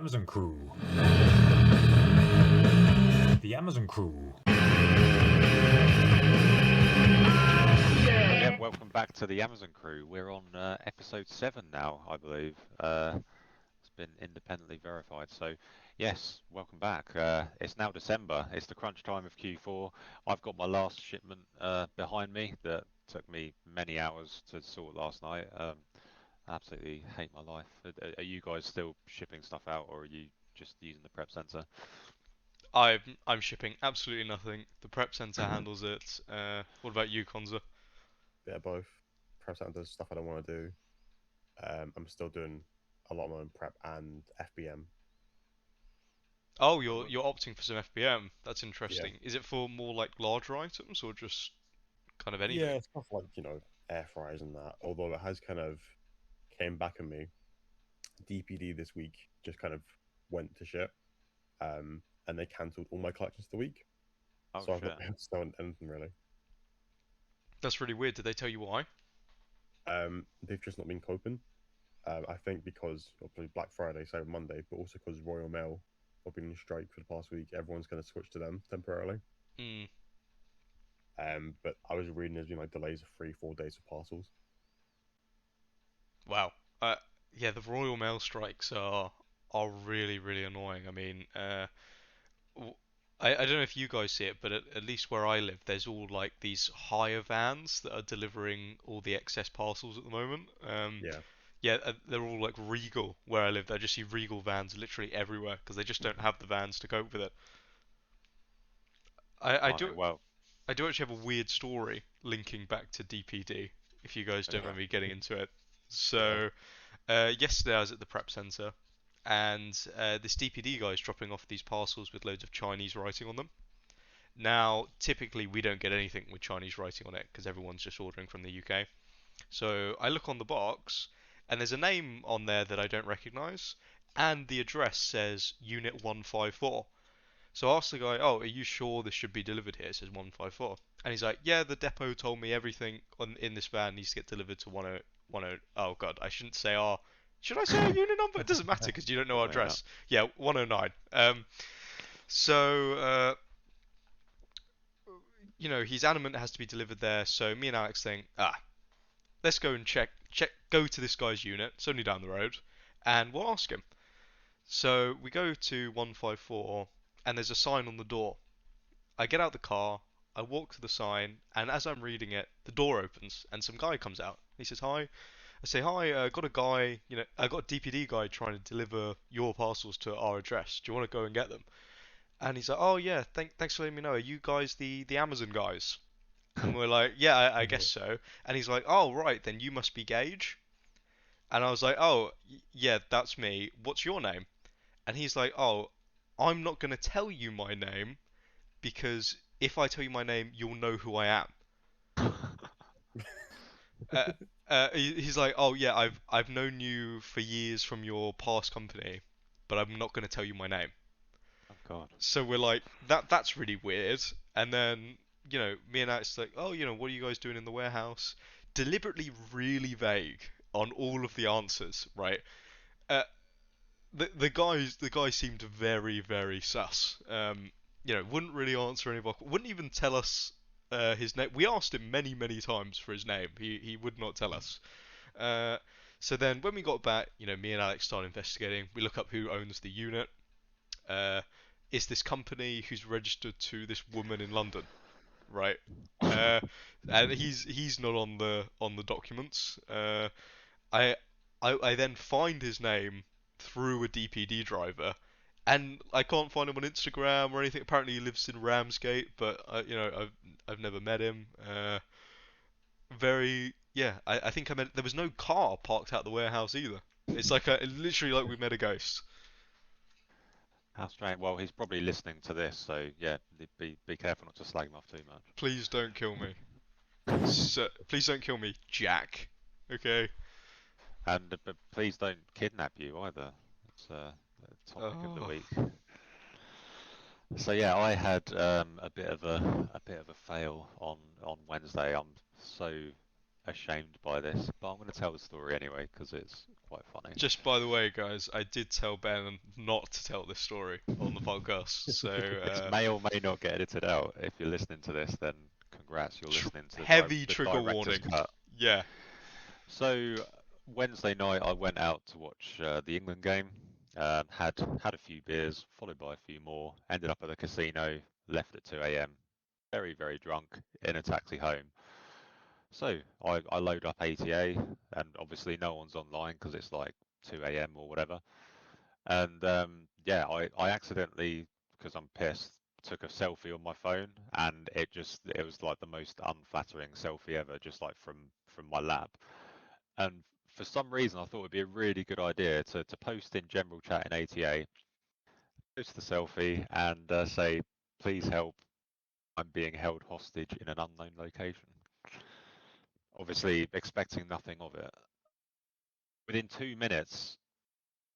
Amazon crew. The Amazon crew. Yeah, welcome back to the Amazon crew. We're on episode 7 now, I believe. It's been independently verified. So, yes, welcome back. It's now December. It's the crunch time of Q4. I've got my last shipment behind me that took me many hours to sort last night. I absolutely hate my life. Are you guys still shipping stuff out, or are you just using the prep center? I'm shipping absolutely nothing. The prep center handles it. What about you, Conza? Bit of both. Prep center does stuff I don't want to do. I'm still doing a lot of my own prep and FBM. Oh, you're opting for some FBM. That's Yeah, interesting. Is it for more like larger items or just kind of anything? yeah, stuff like air fryers and that. Although it has kind of came back on me. DPD this week just kind of went to shit, and they cancelled all my collections for the week, Oh so I've shit. not been able to sell anything really. That's really weird. Did they tell you why? They've just not been coping. I think because obviously Black Friday, Cyber Monday, but also because Royal Mail have been in strike for the past week. Everyone's going to switch to them temporarily. Hmm. But I was reading there's been like delays of 3-4 days for parcels. Wow. Yeah, the Royal Mail strikes are really annoying. I mean, w- I don't know if you guys see it, but at least where I live, there's all like these hire vans that are delivering all the excess parcels at the moment. Yeah, Yeah, they're all like Regal where I live. I just see Regal vans literally everywhere because they just don't have the vans to cope with it. I Blimey, do well, I do actually have a weird story linking back to DPD. If you guys don't okay, mind me getting into it. yeah, So yesterday I was at the prep center, and this DPD guy is dropping off these parcels with loads of Chinese writing on them. Now, typically we don't get anything with Chinese writing on it because everyone's just ordering from the UK. So I look on the box, and there's a name on there that I don't recognize, and the address says Unit 154. So I asked the guy, "Oh, are you sure this should be delivered here?" It says 154, and he's like, "Yeah, the depot told me everything in this van needs to get delivered to 10. Oh God, I shouldn't say our. Should I say our unit number? It doesn't matter because you don't know our probably not. address. Yeah, 109. So he's adamant it has to be delivered there. So me and Alex think, let's go and go to this guy's unit. It's only down the road, and we'll ask him. So we go to 154, and there's a sign on the door. I get out the car, I walk to the sign, and as I'm reading it, the door opens, and some guy comes out. He says, "Hi." I say, "Hi, got a guy, I got a DPD guy trying to deliver your parcels to our address. Do you want to go and get them?" And he's like, "Oh yeah, thanks for letting me know. Are you guys the Amazon guys?" And we're like, "Yeah, I guess so." And he's like, "Oh right, then you must be Gage." And I was like, "Oh yeah, that's me. What's your name?" And he's like, "Oh, I'm not gonna tell you my name because if I tell you my name, you'll know who I am." Uh, he's like, "Oh yeah, I've known you for years from your past company, but I'm not gonna tell you my name." Oh God. So we're like, that's really weird. And then me and Alex like, "Oh, what are you guys doing in the warehouse?" Deliberately really vague on all of the answers, right? Uh, the guy seemed very sus. Wouldn't really answer any of our, wouldn't even tell us his name. We asked him many times for his name. He would not tell us. Uh, so then when we got back, me and Alex started investigating. We look up who owns the unit. Uh, is this company who's registered to this woman in London, right? Uh, and he's not on the documents. I, I then find his name through a DPD driver, and I can't find him on Instagram or anything. Apparently, he lives in Ramsgate, but I've never met him. Yeah. I think I met. There was no car parked out the warehouse either. It's like literally like we met a ghost. How strange. Well, he's probably listening to this, so yeah, be careful not to slag him off too Please don't kill me. So, please don't kill me, Jack. Okay. And but please don't kidnap you either. It's the topic of the Oh. week. So yeah, I had a bit of a fail on Wednesday. I'm so ashamed by this, but I'm going to tell the story anyway because it's quite funny. Just by the way, guys, I did tell Ben not to tell this story on the podcast, so This may or may not get edited out. If you're listening to this, then congrats, you're listening to heavy the trigger director's warning. cut. Yeah. So Wednesday night, I went out to watch the England game. Had a few beers, followed by a few more. Ended up at the casino. Left at 2 a.m. Very, very drunk in a taxi home. So I load up ATA, and obviously no one's online because it's like 2 a.m. or whatever. And yeah, I accidentally, because I'm pissed, took a selfie on my phone, and it was like the most unflattering selfie ever, just like from my lap. And for some reason, I thought it'd be a really good idea to post in general chat in ATA, post the selfie, and say, please help, I'm being held hostage in an unknown location. Obviously, expecting nothing of it. Within 2 minutes,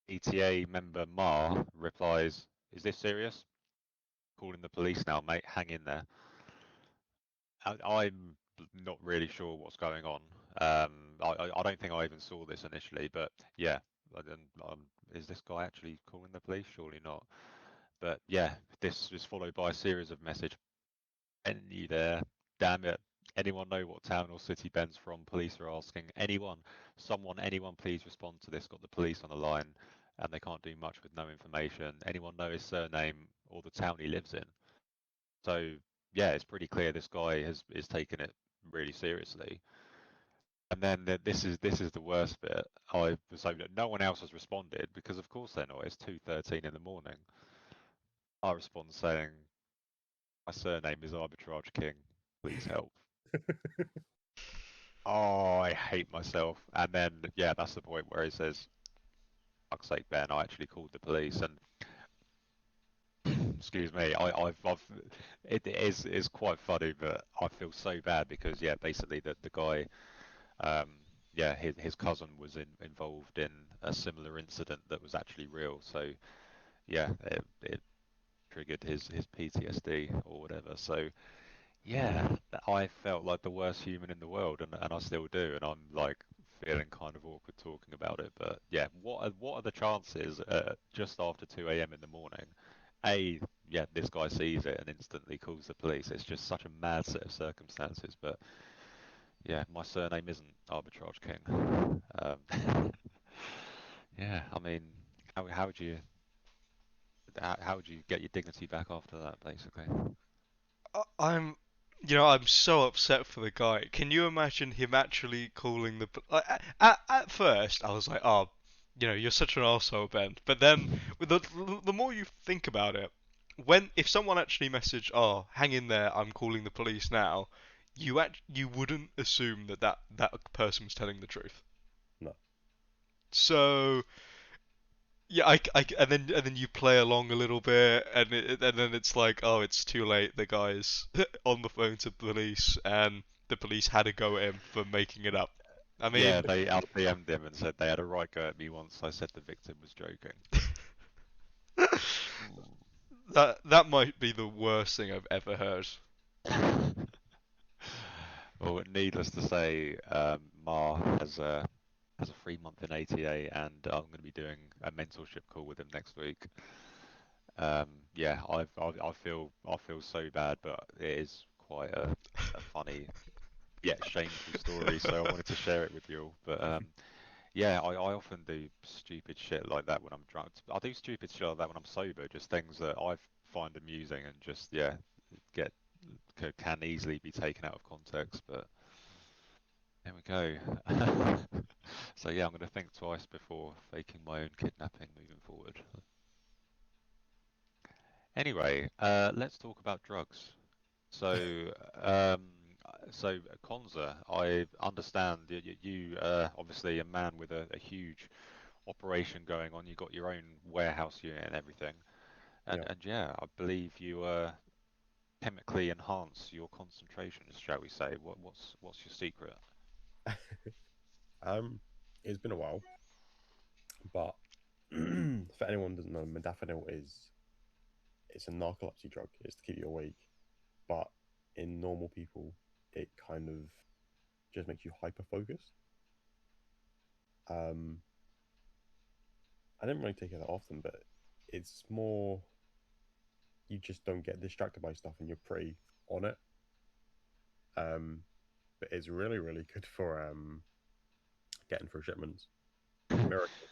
ETA member Ma replies, "Is this serious? Calling the police now, mate. Hang in there." I'm not really sure what's going on. I don't think I even saw this initially, but yeah. Is this guy actually calling the police? Surely not. But yeah, this was followed by a series of messages. "Ben, you there? Damn it. Anyone know what town or city Ben's from? Police are asking. Anyone, someone, anyone, please respond to this. Got the police on the line, and they can't do much with no information. Anyone know his surname or the town he lives in?" So yeah, it's pretty clear this guy is taking it really seriously. And then this is the worst bit. So no one else has responded because of course they're not. It's 2:13 in the morning. I respond saying, "My surname is Arbitrage King. Please help." Oh, I hate myself. And then, yeah, that's the point where he says, "Fuck's sake, Ben, I actually called the police." And excuse me, it is quite funny, but I feel so bad because, yeah, basically the guy, um, yeah, his cousin was involved in a similar incident that was actually real. So, yeah, it triggered his PTSD or whatever. So, yeah, I felt like the worst human in the world, and I still do, and I'm like feeling kind of awkward talking about it. But yeah, what are the chances just after 2 a.m. in the morning? Yeah, this guy sees it and instantly calls the police. It's just such a mad set of circumstances. But yeah, my surname isn't Arbitrage King. Yeah, I mean, how would you how would you get your dignity back after that, basically? I'm, I'm so upset for the guy. Can you imagine him actually calling the? Like, at first, I was like, oh, you're such an arsehole, Ben. But then, with the more you think about it, if someone actually messaged, oh, hang in there, I'm calling the police now, you wouldn't assume that person was telling the truth. No. So yeah, and then you play along a little bit, and then it's like, oh, it's too late. The guy's on the phone to police, and the police had a go at him for making it up. I Yeah, mean, they LPM'd him and said they had a right go at me once. I said the victim was joking. that might be the worst thing I've ever heard. Well, needless to say, Ma has a free month in ATA, and I'm going to be doing a mentorship call with him next week. Yeah, I feel so bad, but it is quite a funny yet shameful story. So I wanted to share it with you all. But yeah, I often do stupid shit like that when I'm drunk. I do stupid shit like that when I'm sober, just things that I find amusing and just yeah get can easily be taken out of context. But there we go. So yeah, I'm going to think twice before faking my own kidnapping moving forward. Anyway, let's talk about drugs. So, um, so Conza, I understand that you obviously a man with a huge operation going on. You got your own warehouse unit and everything, Yeah. and yeah, I believe you chemically enhance your concentrations, shall we say? What's your secret? Um, it's been a while, but for anyone who doesn't know, modafinil it's a narcolepsy drug. It's to keep you awake, but in normal people, it kind of just makes you hyper focused. Um, I didn't really take it that often, but it's more you just don't get distracted by stuff and you're pretty on it. But it's really, really good for getting through shipments. Miracle.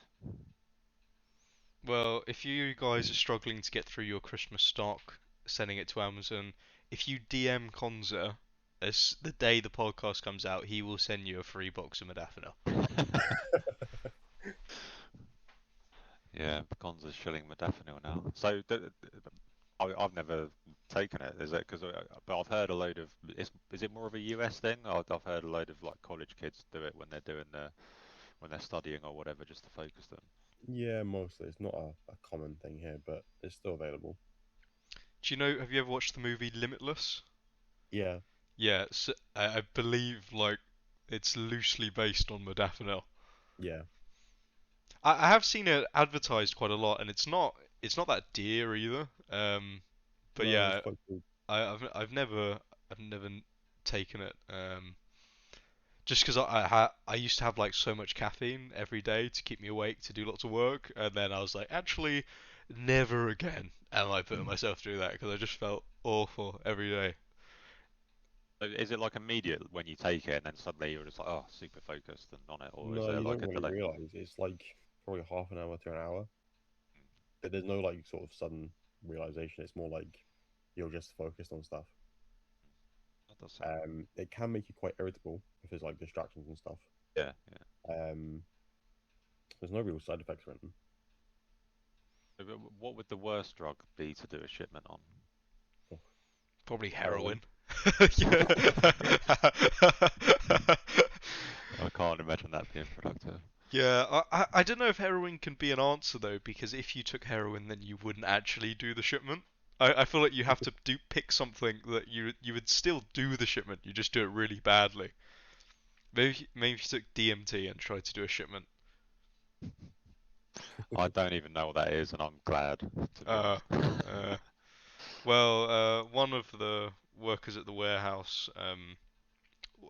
Well, if you guys are struggling to get through your Christmas stock, sending it to Amazon, if you DM Conza, as the day the podcast comes out, he will send you a free box of modafinil. Yeah, Conza's shilling modafinil now. So I've never taken it. Is it because? But I've heard a load of. Is it more of a US thing? I've heard a load of like college kids do it when they're doing when they're studying or whatever, just to focus them. Yeah, mostly. It's not a common thing here, but it's still available. Do you know, have you ever watched the movie Limitless? Yeah, Yeah, so, I believe like it's loosely based on modafinil. yeah. I have seen it advertised quite a lot, and it's not that dear either. But No, it's yeah, quite cool. I've never taken it. Just because I used to have like so much caffeine every day to keep me awake to do lots of work, and then I was like, actually, never again am I putting myself through that because I just felt awful every day. So is it like immediate when you take it, and then suddenly you're just like, oh, super focused and on it, or is No, there you like don't a really delay? realize. It's like probably half an hour to an hour. But there's no like sort of sudden realization. It's more like you're just focused on stuff. That does sound. It can make you quite irritable if there's like distractions and stuff. Yeah, yeah. Um, there's no real side effects or anything. So, what would the worst drug be to do a shipment on? Oh, Probably heroin. heroin. Yeah. I can't imagine that being productive. Yeah, I don't know if heroin can be an answer though, because if you took heroin, then you wouldn't actually do the shipment. I feel like you have to pick something that you would still do the shipment, you just do it really badly. Maybe if you took DMT and tried to do a shipment. I don't even know what that is, and I'm glad, to be Uh, honest. uh, well, one of the workers at the warehouse,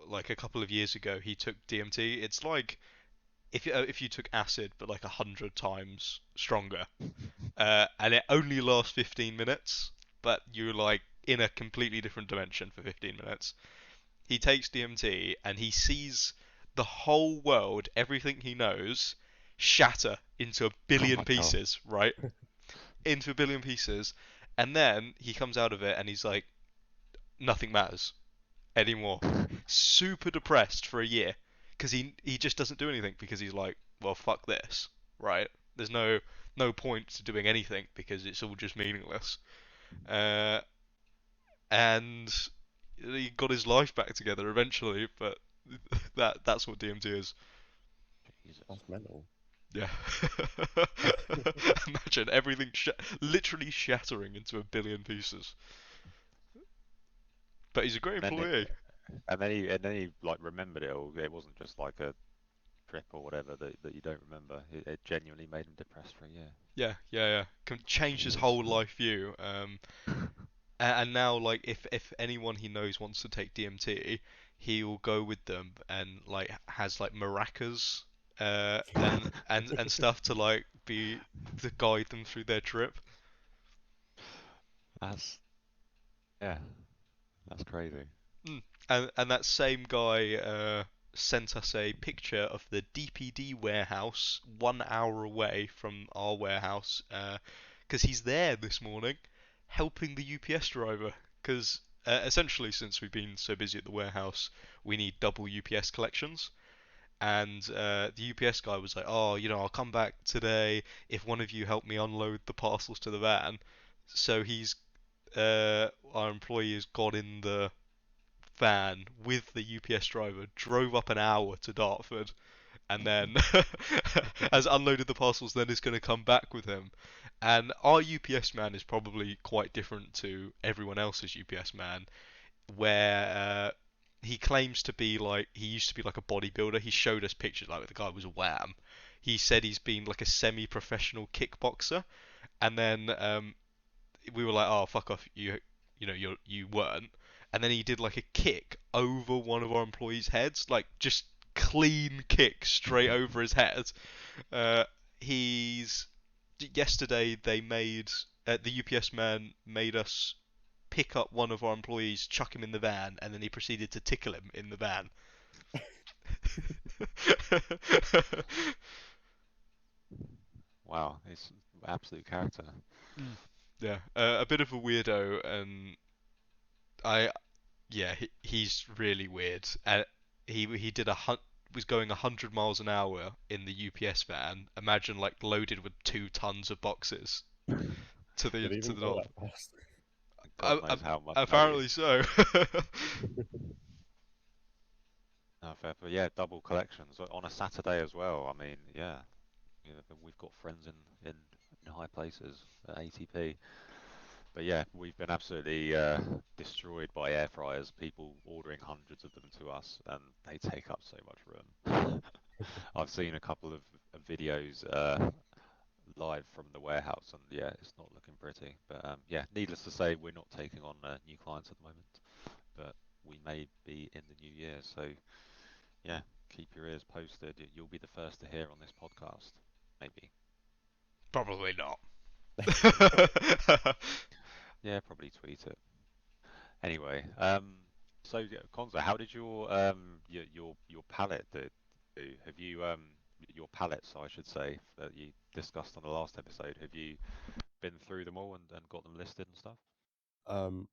like a couple of years ago, he took DMT. It's like if you took acid, but like 100 times stronger. And it only lasts 15 minutes, but you're like in a completely different dimension for 15 minutes. He takes DMT and he sees the whole world, everything he knows, shatter into a Oh billion my god. pieces, right? Into a billion pieces. And then he comes out of it and he's like, nothing matters anymore. Super depressed for a year because he just doesn't do anything because he's like, well, fuck this, right? There's no point to doing anything because it's all just meaningless. Uh, and he got his life back together eventually, but that's what DMT is. Jesus. That's mental. Yeah. Imagine everything literally shattering into a billion pieces. But he's a great And then employee. and then he like remembered it all. It wasn't just like a trip or whatever that you don't remember. It genuinely made him depressed for a year. Yeah, yeah, yeah. Changed his Jesus. whole life view. And now like if anyone he knows wants to take DMT, he will go with them and like has like maracas and stuff to like be to guide them through their trip. That's yeah, that's crazy. And that same guy sent us a picture of the DPD warehouse 1 hour away from our warehouse because he's there this morning helping the UPS driver because essentially since we've been so busy at the warehouse we need double UPS collections and the UPS guy was like, oh, I'll come back today if one of you help me unload the parcels to the van. So our employee has got in the van with the UPS driver, drove up an hour to Dartford, and then has unloaded the parcels, then is going to come back with him. And our UPS man is probably quite different to everyone else's UPS man, where he claims to be like, he used to be like a bodybuilder. He showed us pictures like the guy was a wham. He said he's been like a semi-professional kickboxer, and then we were like, oh fuck off, you weren't. And then he did like a kick over one of our employees' heads, like just clean kick straight over his head. Uh, he's yesterday they made the UPS man made us pick up one of our employees, chuck him in the van, and then he proceeded to tickle him in the van. Wow, it's absolute character. Yeah, a bit of a weirdo, and I yeah, he's really weird. He did was going 100 miles an hour in the UPS van. Imagine like loaded with 2 tons of boxes to Did he the even go north. that fast? God knows how much value. Apparently so. No, fair, but yeah, double collections on a Saturday as well. I mean, yeah, we've got friends in high places at ATP. But yeah, we've been absolutely destroyed by air fryers. People ordering hundreds of them to us, and they take up so much room. I've seen a couple of videos live from the warehouse, and yeah, it's not looking pretty. But yeah, needless to say, we're not taking on new clients at the moment, but we may be in the new year. So yeah, keep your ears posted. You'll be the first to hear on this podcast, maybe. Probably not. Yeah, probably tweet it. Anyway, so yeah, Conza, how did your palette do? Have you your palettes, I should say, that you discussed on the last episode? Have you been through them all and got them listed and stuff? Um,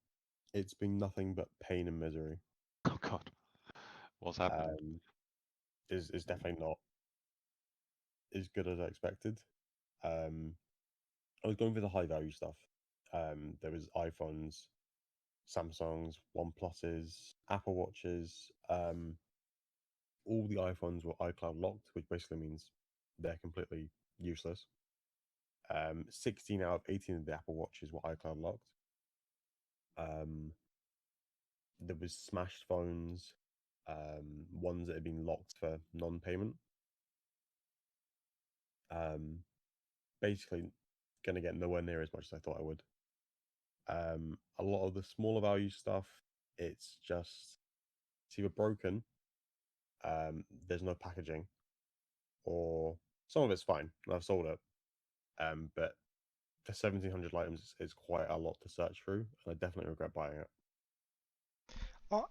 it's been nothing but pain and misery. Oh God, what's happened? Is definitely not as good as I expected. Um, I was going for the high value stuff. There was iPhones, Samsungs, OnePluses, Apple Watches. All the iPhones were iCloud locked, which basically means they're completely useless. 16 out of 18 of the Apple Watches were iCloud locked. Um, there was smashed phones, ones that had been locked for non-payment. Um, Basically, gonna get nowhere near as much as I thought I would. A lot of the smaller value stuff, it's either broken, there's no packaging, or some of it's fine, and I've sold it. But for 1,700 items, it's quite a lot to search through, and I definitely regret buying it.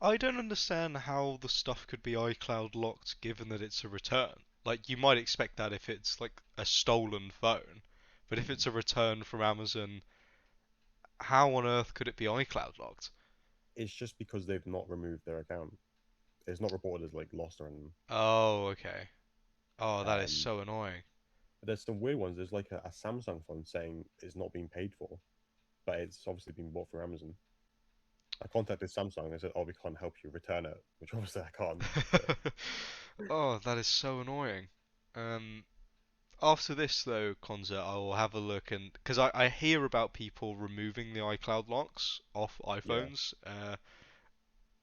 I don't understand how the stuff could be iCloud locked given that it's a return. Like, you might expect that if it's like a stolen phone, but if it's a return from Amazon, how on earth could it be iCloud locked? It's just because they've not removed their account. It's not reported as like lost or anything. Oh, okay. Oh, that is Um, so annoying. but there's some weird ones. There's like a Samsung phone saying it's not being paid for, but it's obviously been bought from Amazon. I contacted Samsung and they said, "Oh, we can't help you return it," which obviously I can't. So, Oh, that is so annoying. Um, After this though, Conza, I will have a look and because I hear about people removing the iCloud locks off yeah, iPhones.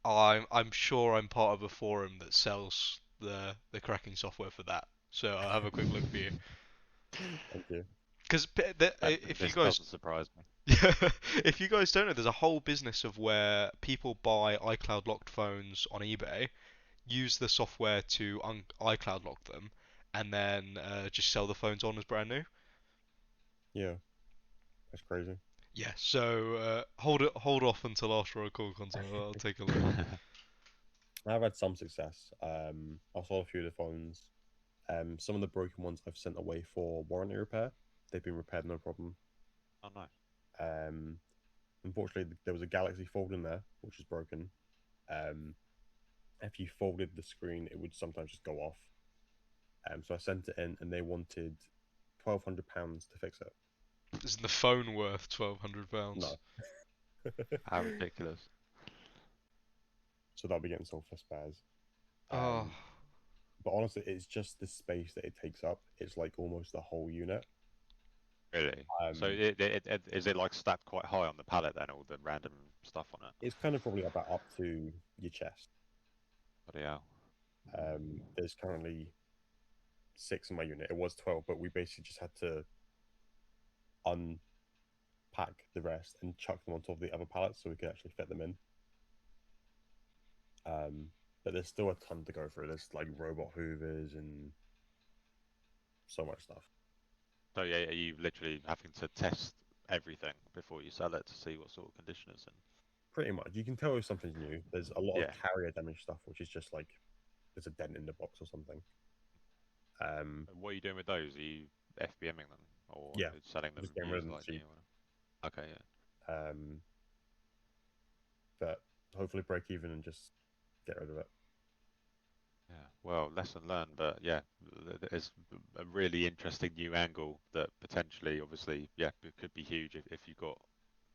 I'm sure I'm part of a forum that sells the cracking software for that. So I'll have a quick look for you. thank you. Because if you This guys doesn't surprise me. if you guys don't know, there's a whole business of where people buy iCloud locked phones on eBay, use the software to iCloud lock them, and then just sell the phones on as brand new. Yeah, that's crazy. Yeah, so hold off until after I call console. I'll take a look. I've had some success. I sold a few of the phones. Some of the broken ones I've sent away for warranty repair. They've been repaired, no problem. Oh no. Um, Unfortunately, there was a Galaxy Fold in there, which is broken. Um, if you folded the screen, it would sometimes just go off. So I sent it in, and they wanted £1,200 to fix it. Isn't the phone worth £1,200? No, How ridiculous. so that'll be getting sold for spares. Oh, Um, but honestly, it's just the space that it takes up. It's like almost the whole unit. Really? So Um, is it like stacked quite high on the pallet then, all the random stuff on it? it's kind of probably about up to your chest. Bloody hell. There's currently 6 in my unit. It was 12, but we basically just had to unpack the rest and chuck them on top of the other pallets so we could actually fit them in. But there's still a ton to go through. There's like robot hoovers and so much stuff. So yeah, are you literally having to test everything before you sell it to see what sort of condition it's in? Pretty much. You can tell if something's new. There's a lot of Yeah. carrier damage stuff, which is just like there's a dent in the box or something. And what are you doing with those? Are you FBMing them or Yeah, selling them just getting rid of used them like new? cheap. Okay, yeah. But hopefully break even and just get rid of it. Yeah, well, lesson learned, but yeah, there's a really interesting new angle that potentially, obviously, yeah, it could be huge if you got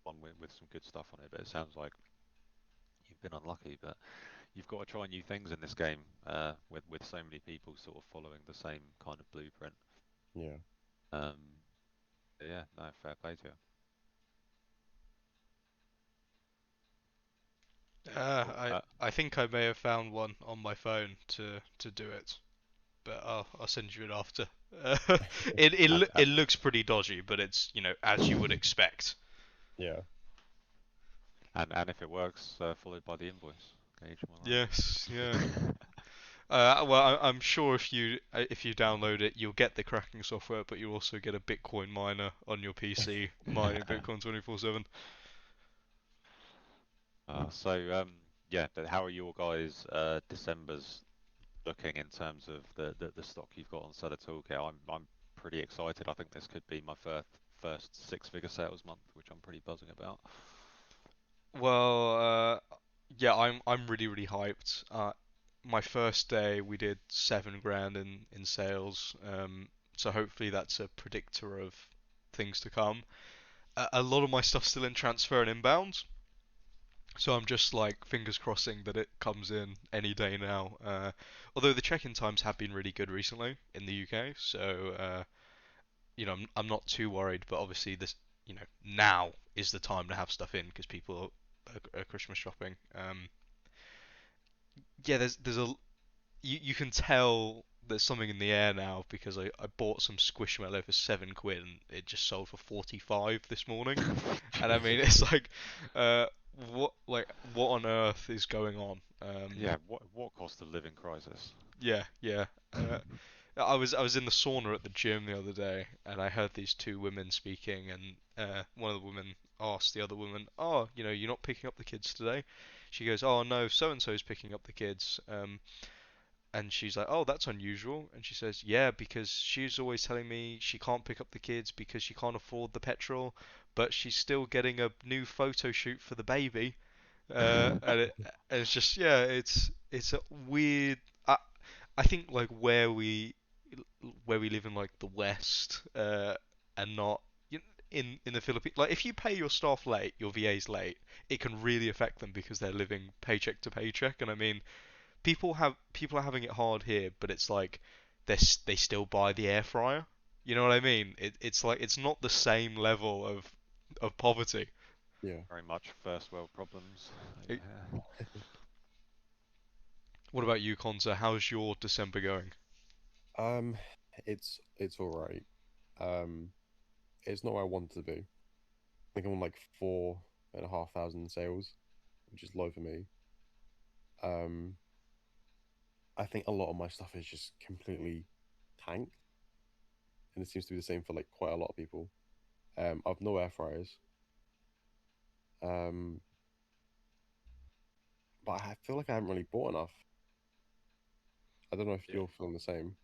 one with some good stuff on it. But it sounds like you've been unlucky, but you've got to try new things in this game, with so many people sort of following the same kind of blueprint. Yeah. Um, yeah, no, fair play to you. Cool. I think I may have found one on my phone to do it, but I'll send you it after. And, It looks pretty dodgy, but it's as you would expect. Yeah. and if it works, followed by the invoice. Gage, am I Yes, yeah. right? Well, I'm sure if you download it, you'll get the cracking software, but you'll also get a Bitcoin miner on your PC mining Bitcoin 24/7. Yeah, but how are your guys' December's looking in terms of the stock you've got on Seller Toolkit? I'm pretty excited. I think this could be my first six-figure sales month, which I'm pretty buzzing about. Well, yeah, I'm really hyped. My first day we did 7 grand in sales. So hopefully that's a predictor of things to come. A lot of my stuff's still in transfer and inbound, so I'm just like fingers crossing that it comes in any day now. Although the check-in times have been really good recently in the UK, so I'm not too worried. But obviously this, now is the time to have stuff in because people are Christmas shopping. Yeah, there's a you can tell there's something in the air now because I bought some Squishmallow for 7 quid and it just sold for 45 this morning. And I mean, it's like, uh, what on earth is going on? Yeah, what cost of living crisis? Yeah. I was in the sauna at the gym the other day, and I heard these two women speaking, and one of the women asked the other woman, "Oh, you're not picking up the kids today?" She goes, "Oh no, so and so's picking up the kids." And she's like, "Oh, that's unusual." And she says, "Yeah, because she's always telling me she can't pick up the kids because she can't afford the petrol, but she's still getting a new photo shoot for the baby." And it's just, yeah, it's a weird. I think like where we live in like the West, and not in the Philippines. Like if you pay your staff late, your VAs late, it can really affect them because they're living paycheck to paycheck. And I mean, people are having it hard here, but it's like they still buy the air fryer. You know what I mean? It's like it's not the same level of poverty. Yeah. Very much first world problems. It- Yeah. what about you, Conza? How's your December going? Um, it's all right. Um, it's not where I want to be. I think I'm on like 4,500 sales, which is low for me. Um, I think a lot of my stuff is just completely tanked, and it seems to be the same for like quite a lot of people. I've no air fryers. Um, but I feel like I haven't really bought enough. I don't know if Yeah. you're feeling the same.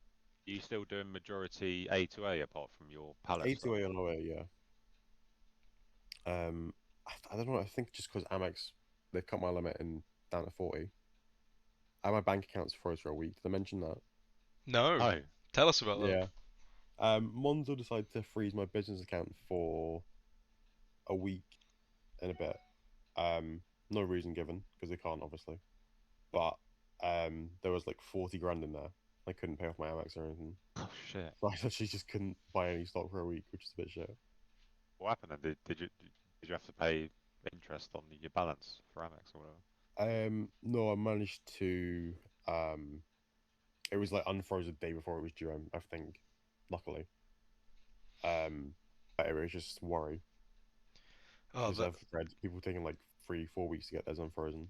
Are you still doing majority A to A apart from your pallet A stuff? to A on OA, yeah. I don't know. I think just because Amex they've cut my limit in down to 40. My bank account's froze for a week. Did I mention that? No, Oh, tell us about that. Yeah. Monzo decided to freeze my business account for a week and a bit. No reason given because they can't obviously. But there was like 40 grand in there. I couldn't pay off my Amex or anything. oh shit. So I actually just couldn't buy any stock for a week, which is a bit shit. What happened then? Did you have to pay interest on your balance for Amex or whatever? No, I managed to it was like unfroze the day before it was due, I think, luckily. But it was just worry Oh, because I've read people taking like 3, 4 weeks to get theirs unfrozen.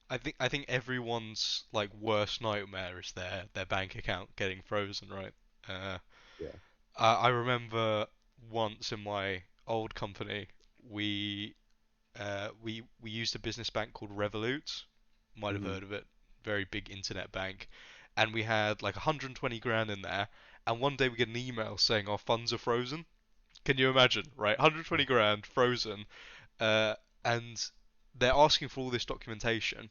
I think everyone's like worst nightmare is their bank account getting frozen, right? Uh, Yeah. I remember once in my old company, we we used a business bank called Revolut. Might have Hmm. heard of it. Very big internet bank, and we had like 120 grand in there. And one day we get an email saying our funds are frozen. Can you imagine, right? 120 grand frozen, uh, and they're asking for all this documentation.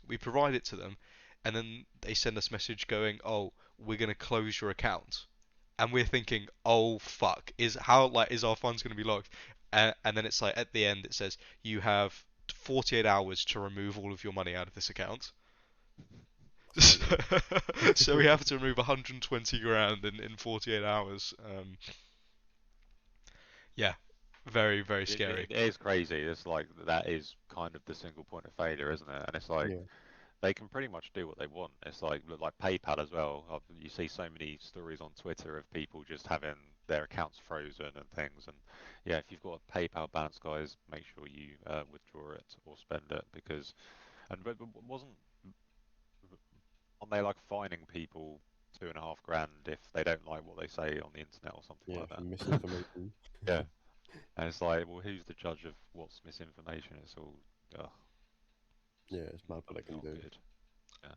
We provide it to them, and then they send us a message going, "Oh, we're gonna close your account." And we're thinking, "Oh fuck, is our funds gonna be locked?" And then it's like at the end it says you have 48 hours to remove all of your money out of this account. So, Crazy. so we have to remove 120 grand in 48 hours. Yeah, very very scary. It is crazy. It's like that is kind of the single point of failure, isn't it? And it's like Yeah. they can pretty much do what they want. It's like look, like PayPal as well. You see so many stories on Twitter of people just having their accounts frozen and things. And yeah, if you've got a PayPal balance, guys, make sure you withdraw it or spend it because but wasn't they like fining people 2.5 grand if they don't like what they say on the internet or something Yeah, like for that? misinformation. Yeah, and it's like, well, who's the judge of what's misinformation? It's all, ugh, Yeah, it's mad what not, they can not do. good. Yeah.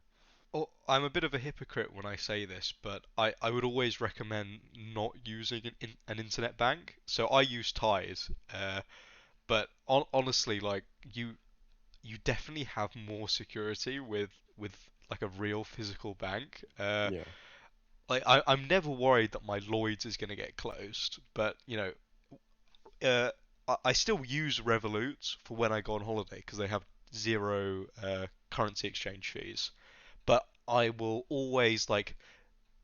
Oh, I'm a bit of a hypocrite when I say this, but I would always recommend not using an internet bank. So I use Tide, but honestly, like you definitely have more security with like a real physical bank. Yeah. Like I'm never worried that my Lloyd's is going to get closed, but uh, I still use Revolut for when I go on holiday because they have zero currency exchange fees. But I will always like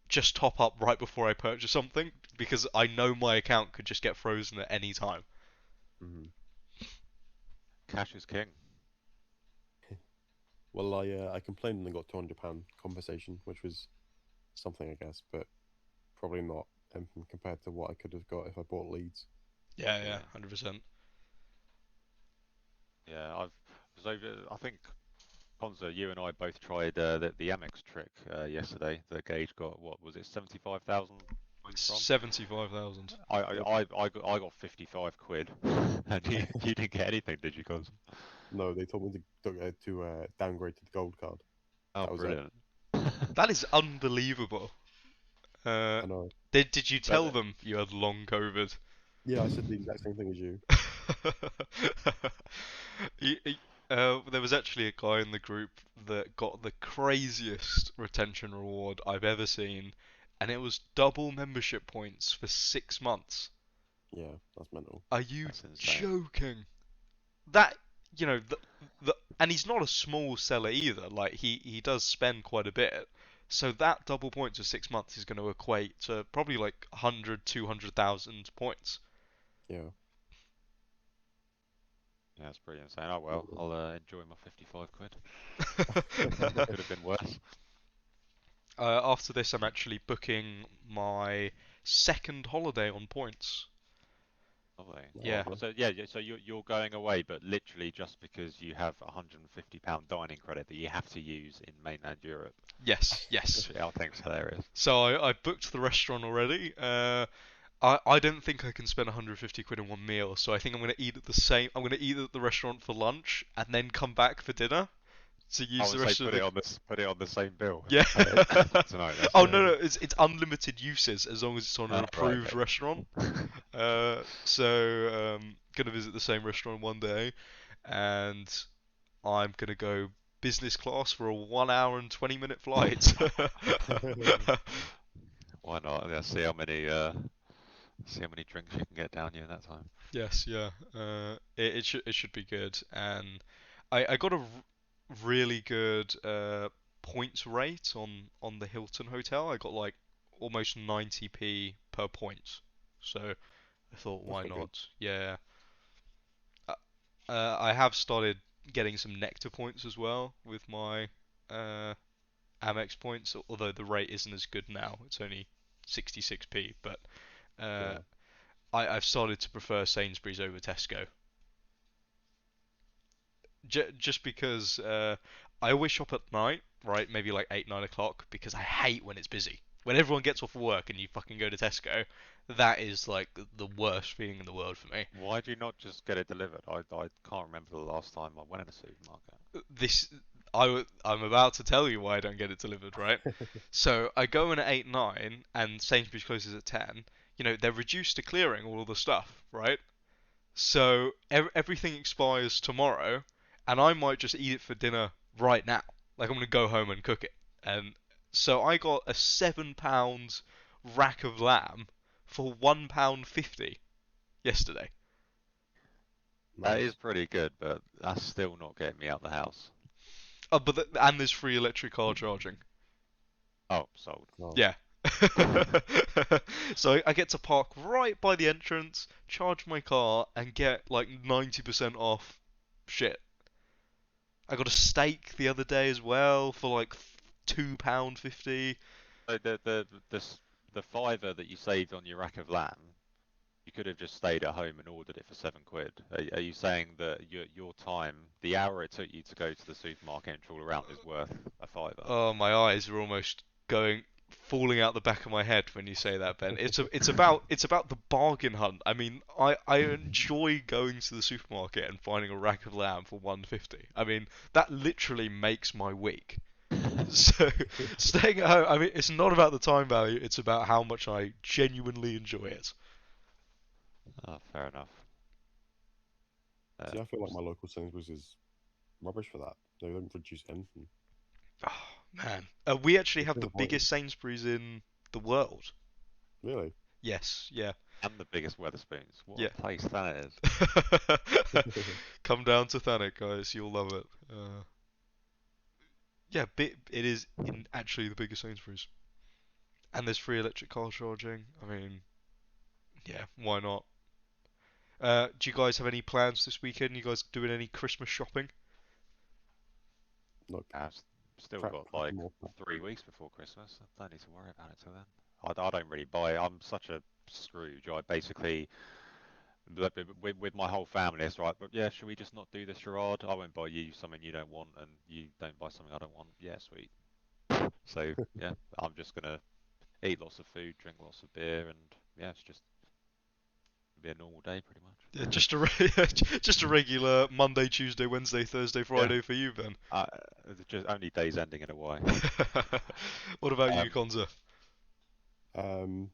just top up right before I purchase something because I know my account could just get frozen at any time. Hmm. Cash is king. Well, I complained and I got £200 compensation, which was something, I guess, but probably not compared to what I could have got if I bought leads. Yeah, yeah, Yeah, 100%. yeah. I think Conza, you and I both tried the Amex trick yesterday. The Gage got what was it, 75,000 points from? 75,000. Yep. I got 55 quid, and you didn't get anything, did you, Conza? No, they told me to downgrade to the gold card. Oh, That was it. brilliant. That is unbelievable. Uh, I know. did you But tell them you had long COVID? Yeah, I said the exact same thing as you. There was actually a guy in the group that got the craziest retention reward I've ever seen, and it was double membership points for 6 months. Yeah, that's mental. Are you that's insane. joking? That, and he's not a small seller either. Like he does spend quite a bit. So that double points for 6 months is going to equate to probably like 100, 200,000 points. Yeah. Yeah, that's pretty insane. Oh well, Mental. I'll enjoy my 55 quid. Could have been worse. After this, I'm actually booking my second holiday on points. Lovely. Yeah. Oh, Okay. so yeah, so you're going away, but literally just because you have £150 dining credit that you have to use in mainland Europe, Yes, yes. which I think is hilarious. So I booked the restaurant already. I don't think I can spend 150 quid in one meal, so I think I'm gonna eat at the same. I'm gonna eat at the restaurant for lunch and then come back for dinner to I use would the say rest of the. put it on the same bill. Yeah. Tonight. That's Oh no, no, it's unlimited uses as long as it's on an right. approved Okay. restaurant. So gonna visit the same restaurant one day, and I'm gonna go business class for a 1 hour and 20-minute flight. Why not? Yeah, see how many drinks you can get down you in that time. Yes, yeah. It should be good, and I got a really good points rate on the Hilton hotel. I got like almost 90p per point, so I thought That's why quite good. not? Yeah. Uh, I have started getting some Nectar points as well with my uh, Amex points, although the rate isn't as good now. It's only 66p, but uh, Yeah. I've started to prefer Sainsbury's over Tesco. Just because I always shop at night, right? Maybe like 8, 9 o'clock, because I hate when it's busy. When everyone gets off work and you fucking go to Tesco, that is like the worst feeling in the world for me. Why do you not just get it delivered? I can't remember the last time I went in a supermarket. This I'm about to tell you why I don't get it delivered, right? So I go in at 8, 9, and Sainsbury's closes at 10. You know, they're reduced to clearing all of the stuff, right? So everything expires tomorrow, and I might just eat it for dinner right now. Like I'm gonna go home and cook it. And so I got a £7 rack of lamb for £1.50 yesterday. That is Nice. pretty good, but that's still not getting me out the house. Oh, and there's free electric car charging. Oh, sold. No. Yeah. So I get to park right by the entrance, charge my car, and get like 90% off shit. I got a steak the other day as well for like £2.50. So the fiver that you saved on your rack of lamb, you could have just stayed at home and ordered it for £7. Are you saying that your time, the hour it took you to go to the supermarket and trawl around, is worth a fiver? Oh, my eyes are almost falling out the back of my head when you say that, Ben. It's about the bargain hunt. I mean, I enjoy going to the supermarket and finding a rack of lamb for 1.50. I mean, that literally makes my week. So staying at home, I mean, it's not about the time value, it's about how much I genuinely enjoy it. Oh, fair enough. See, I feel like my local Sainsbury's is rubbish for that. They don't produce anything. Oh, man. We actually It's have the disappointing. biggest Sainsbury's in the world. Really? Yes, yeah. And the biggest Weatherspoons. What Yeah. a place that is. Come down to Thanet, guys. You'll love it. Yeah, it is actually the biggest Sainsbury's. And there's free electric car charging. I mean, yeah, why not? Do you guys have any plans this weekend? You guys doing any Christmas shopping? Look, I've still prep got like more prep. 3 weeks before Christmas. I don't need to worry about it till then. I don't really buy. I'm such a Scrooge. I basically, with my whole family, it's right. But yeah, should we just not do the charade? I won't buy you something you don't want, and you don't buy something I don't want. Yeah, sweet. So yeah, I'm just gonna eat lots of food, drink lots of beer, and yeah, it's just be a normal day pretty much. Yeah, just a regular Monday, Tuesday, Wednesday, Thursday, Yeah, Friday for you, Ben. it's just only days ending in a Y. What about you, Um, Conza? Um,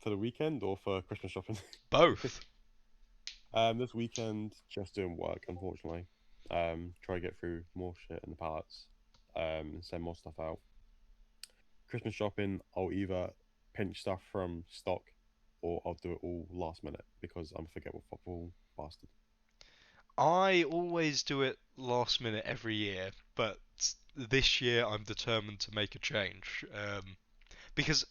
for the weekend or for Christmas shopping? Both. This weekend, just doing work, unfortunately. Try to get through more shit in the pallets. And send more stuff out. Christmas shopping, I'll either pinch stuff from stock or I'll do it all last minute because I'm a forgetful football bastard. I always do it last minute every year, but this year I'm determined to make a change. Because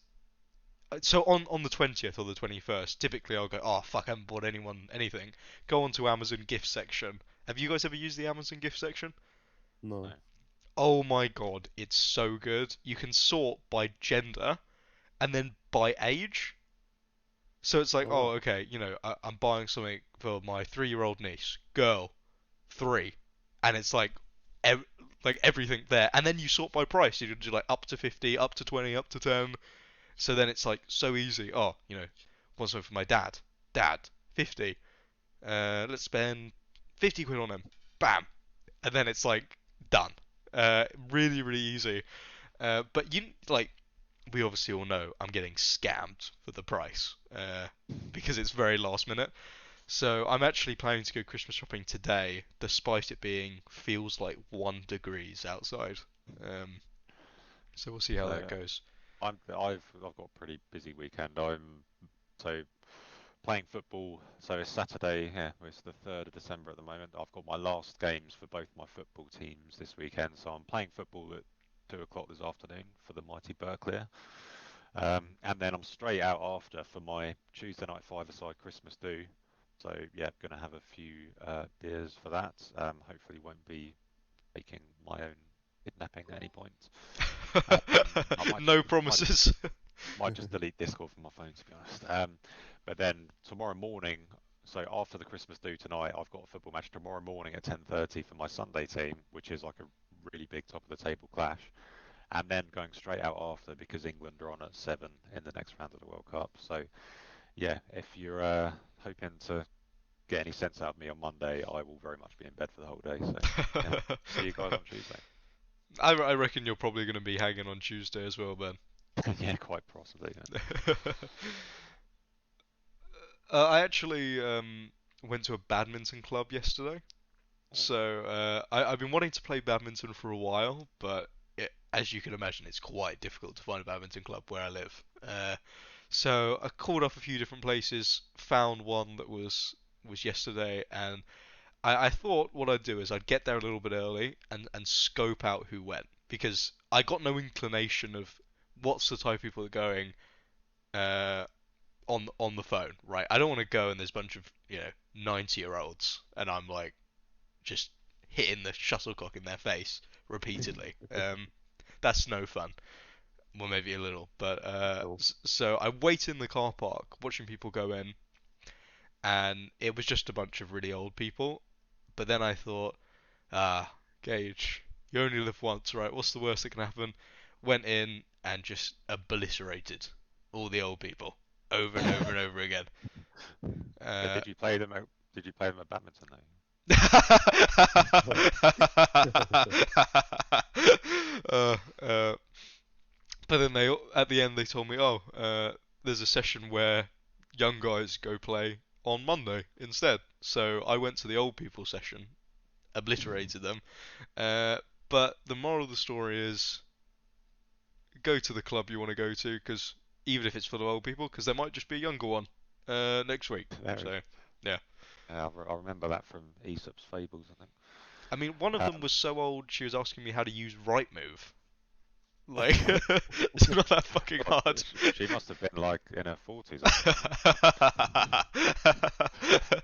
so on the 20th or the 21st, typically I'll go, oh fuck, I haven't bought anyone anything. Go onto Amazon gift section. Have you guys ever used the Amazon gift section? no. No. Oh my god, it's so good. You can sort by gender and then by age. So it's like, Oh, oh right. okay, I'm buying something for my 3-year-old niece, girl, 3, and it's like, like everything there, and then you sort by price. You can do like up to 50, up to 20, up to 10. So then it's like so easy. Oh, want something for my dad. Dad, 50. Let's spend 50 quid on him. Bam. And then it's like done. Really, really easy. But we obviously all know I'm getting scammed for the price because it's very last minute. So I'm actually planning to go Christmas shopping today, despite it being feels like 1 degrees outside. Um, so we'll see how So that goes. I've got a pretty busy weekend. So playing football. So it's Saturday. Yeah, it's the 3rd of December at the moment. I've got my last games for both my football teams this weekend. So I'm playing football at 2 o'clock this afternoon for the mighty Berkeley. And then I'm straight out after for my Tuesday night five-a-side Christmas do. So yeah, gonna have a few beers for that. Hopefully won't be making my own kidnapping at any point. I might just No promises. might just delete Discord from my phone to be honest. But then tomorrow morning, so after the Christmas do tonight, I've got a football match tomorrow morning at 10:30 for my Sunday team, which is like a really big top of the table clash. and then going straight out after because England are on at 7 in the next round of the World Cup. So yeah, if you're hoping to get any sense out of me on Monday, I will very much be in bed for the whole day. So yeah, see you guys on Tuesday. I reckon you're probably going to be hanging on Tuesday as well, Ben. Yeah, quite possibly. Yeah. I actually went to a badminton club yesterday. So I've been wanting to play badminton for a while, but as you can imagine, it's quite difficult to find a badminton club where I live. So I called up a few different places, found one that was yesterday, and I thought what I'd do is I'd get there a little bit early and scope out who went because I got no inclination of what's the type of people that are going uh, on the phone, right? I don't want to go and there's a bunch of 90-year-olds and I'm like just hitting the shuttlecock in their face repeatedly. That's no fun. Well, maybe a little, but Cool. so I waited in the car park watching people go in, and it was just a bunch of really old people. But then I thought, Gage, you only live once, right? What's the worst that can happen? Went in and just obliterated all the old people over and over and over again. Yeah, did you play them? Did you play them at badminton though? uh, uh, but then at the end they told me, oh, there's a session where young guys go play on Monday instead. So I went to the old people session, obliterated them. But the moral of the story is go to the club you want to go to, because even if it's full of old people, because there might just be a younger one next week. So yeah. I remember that from Aesop's Fables, I think. I mean, one of them was so old she was asking me how to use right move. Like, it's not that fucking hard. She must have been like in her 40s.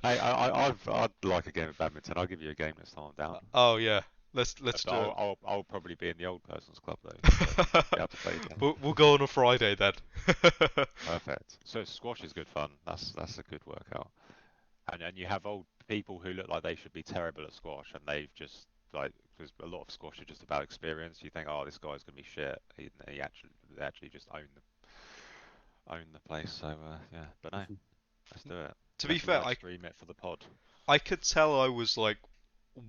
Hey, I'd like a game of badminton. I'll give you a game next time I'm down. Oh yeah, let's do it. I'll probably be in the old person's club though. So be able to play again. We'll go on a Friday then. Perfect. So squash is good fun. That's a good workout. And you have old people who look like they should be terrible at squash, and they've just like because a lot of squash is just about experience. You think, oh, this guy's gonna be shit. They actually just own the place. So yeah, but no, let's do it. To be fair, I stream it for the pod. I could tell I was like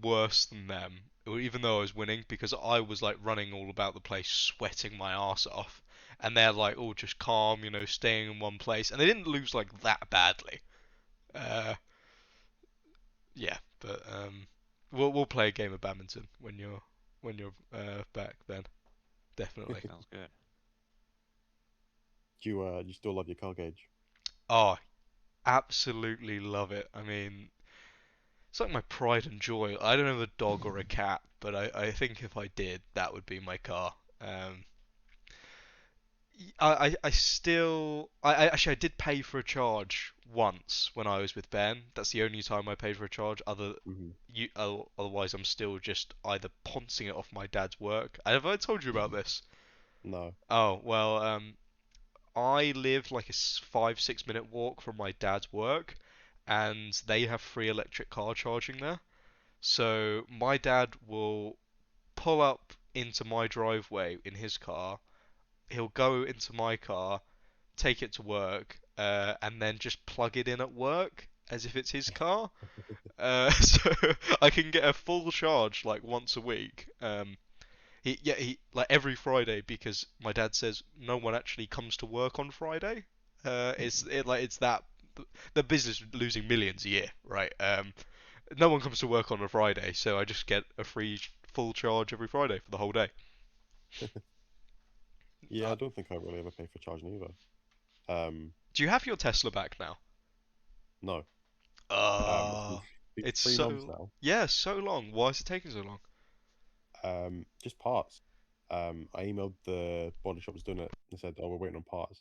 worse than them, even though I was winning, because I was like running all about the place, sweating my ass off, and they're like all just calm, staying in one place, and they didn't lose like that badly. Yeah, but we'll play a game of badminton when you're back then, definitely. Sounds good. Do you still love your car, Gage? Oh, absolutely love it. I mean, it's like my pride and joy. I don't have a dog or a cat, but I think if I did, that would be my car. I still actually I did pay for a charge once when I was with Ben. That's the only time I paid for a charge. Otherwise I'm still just either poncing it off my dad's work. Have I told you about this? No. Oh well, I live like a 5-6 minute walk from my dad's work, and they have free electric car charging there. So my dad will pull up into my driveway in his car. He'll go into my car, take it to work, and then just plug it in at work as if it's his car. So I can get a full charge like once a week. He like every Friday, because my dad says no one actually comes to work on Friday. It's that the business losing millions a year, right? No one comes to work on a Friday, so I just get a free full charge every Friday for the whole day. Yeah, I don't think I really ever pay for charging either. Do you have your Tesla back now? No. It's 3 months now. Yeah, so long. Why is it taking so long? Just parts. I emailed the body shop that's doing it and said, "Oh, we're waiting on parts."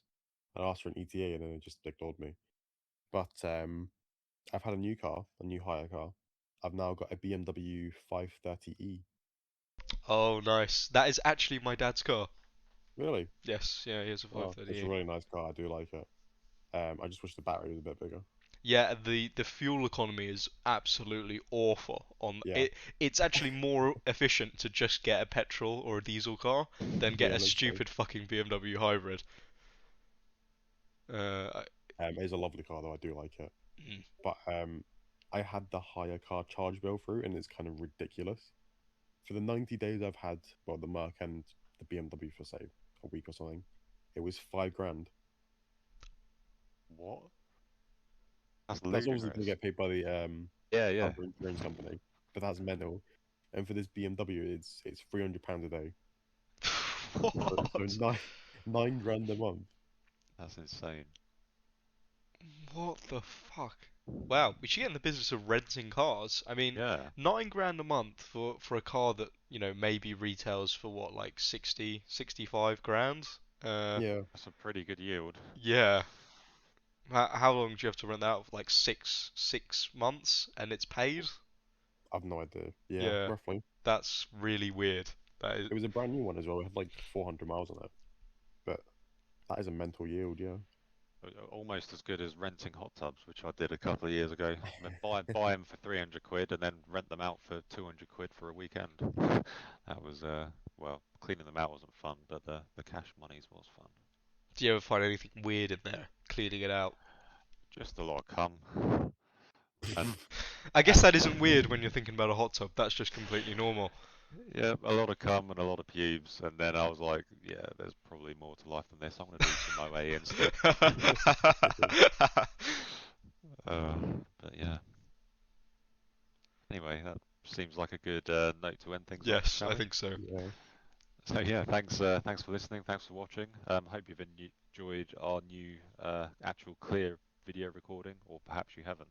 I asked for an ETA and then they just ignored me. But I've had a new car, a new hire car. I've now got a BMW 530e. Oh, nice. That is actually my dad's car. Really? Yes, yeah, he has a Well, it's a 530. really nice car. I do like it. I just wish the battery was a bit bigger. Yeah, the fuel economy is absolutely awful. Yeah. It's actually more efficient to just get a petrol or a diesel car than get Yeah, a literally. stupid fucking BMW hybrid. Uh, It is a lovely car though. I do like it. mm. But I had the hire car charge bill through, and it's kind of ridiculous. For the 90 days I've had, well, the Merc and the BMW for say a week or something, it was $5 grand. What? That's That's obviously ludicrous. going to get paid by the Yeah. other insurance company, but that's mental. And for this BMW, it's £300 a day. So, What? so nine grand a month. That's insane. What the fuck? Wow, we should get in the business of renting cars. I mean, Yeah. 9 grand a month for a car that, maybe retails for what, like 60, 65 grand? Yeah, That's a pretty good yield. Yeah. How long do you have to rent that out for? Like six months and it's paid? I've no idea. Yeah, Yeah. roughly. That's really weird. That is. It was a brand new one as well. It had like 400 miles on it, but that is a mental yield. Yeah. Almost as good as renting hot tubs, which I did a couple of years ago. I mean, buy them for 300 quid and then rent them out for 200 quid for a weekend. That was, well, cleaning them out wasn't fun, but the cash monies was fun. Do you ever find anything weird in there, cleaning it out? Just a lot of cum. And I guess that isn't weird when you're thinking about a hot tub. That's just completely normal. yeah, a lot of cum and a lot of pubes, and then I was like, yeah, there's probably more to life than this. I'm gonna do some my way instead. But yeah. Anyway, that seems like a good note to end things on, Yes, shall I we? think so. Yeah. So yeah, thanks for listening, thanks for watching. Hope you've enjoyed our new actual clear video recording, or perhaps you haven't.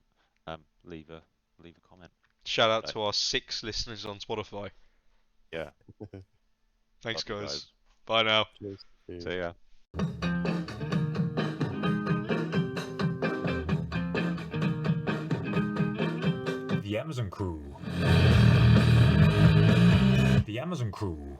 Leave a comment. Shout out to our 6 listeners on Spotify. Yeah. Thanks, Love you guys. Bye now. Cheers. So yeah. The Amazon crew. The Amazon crew.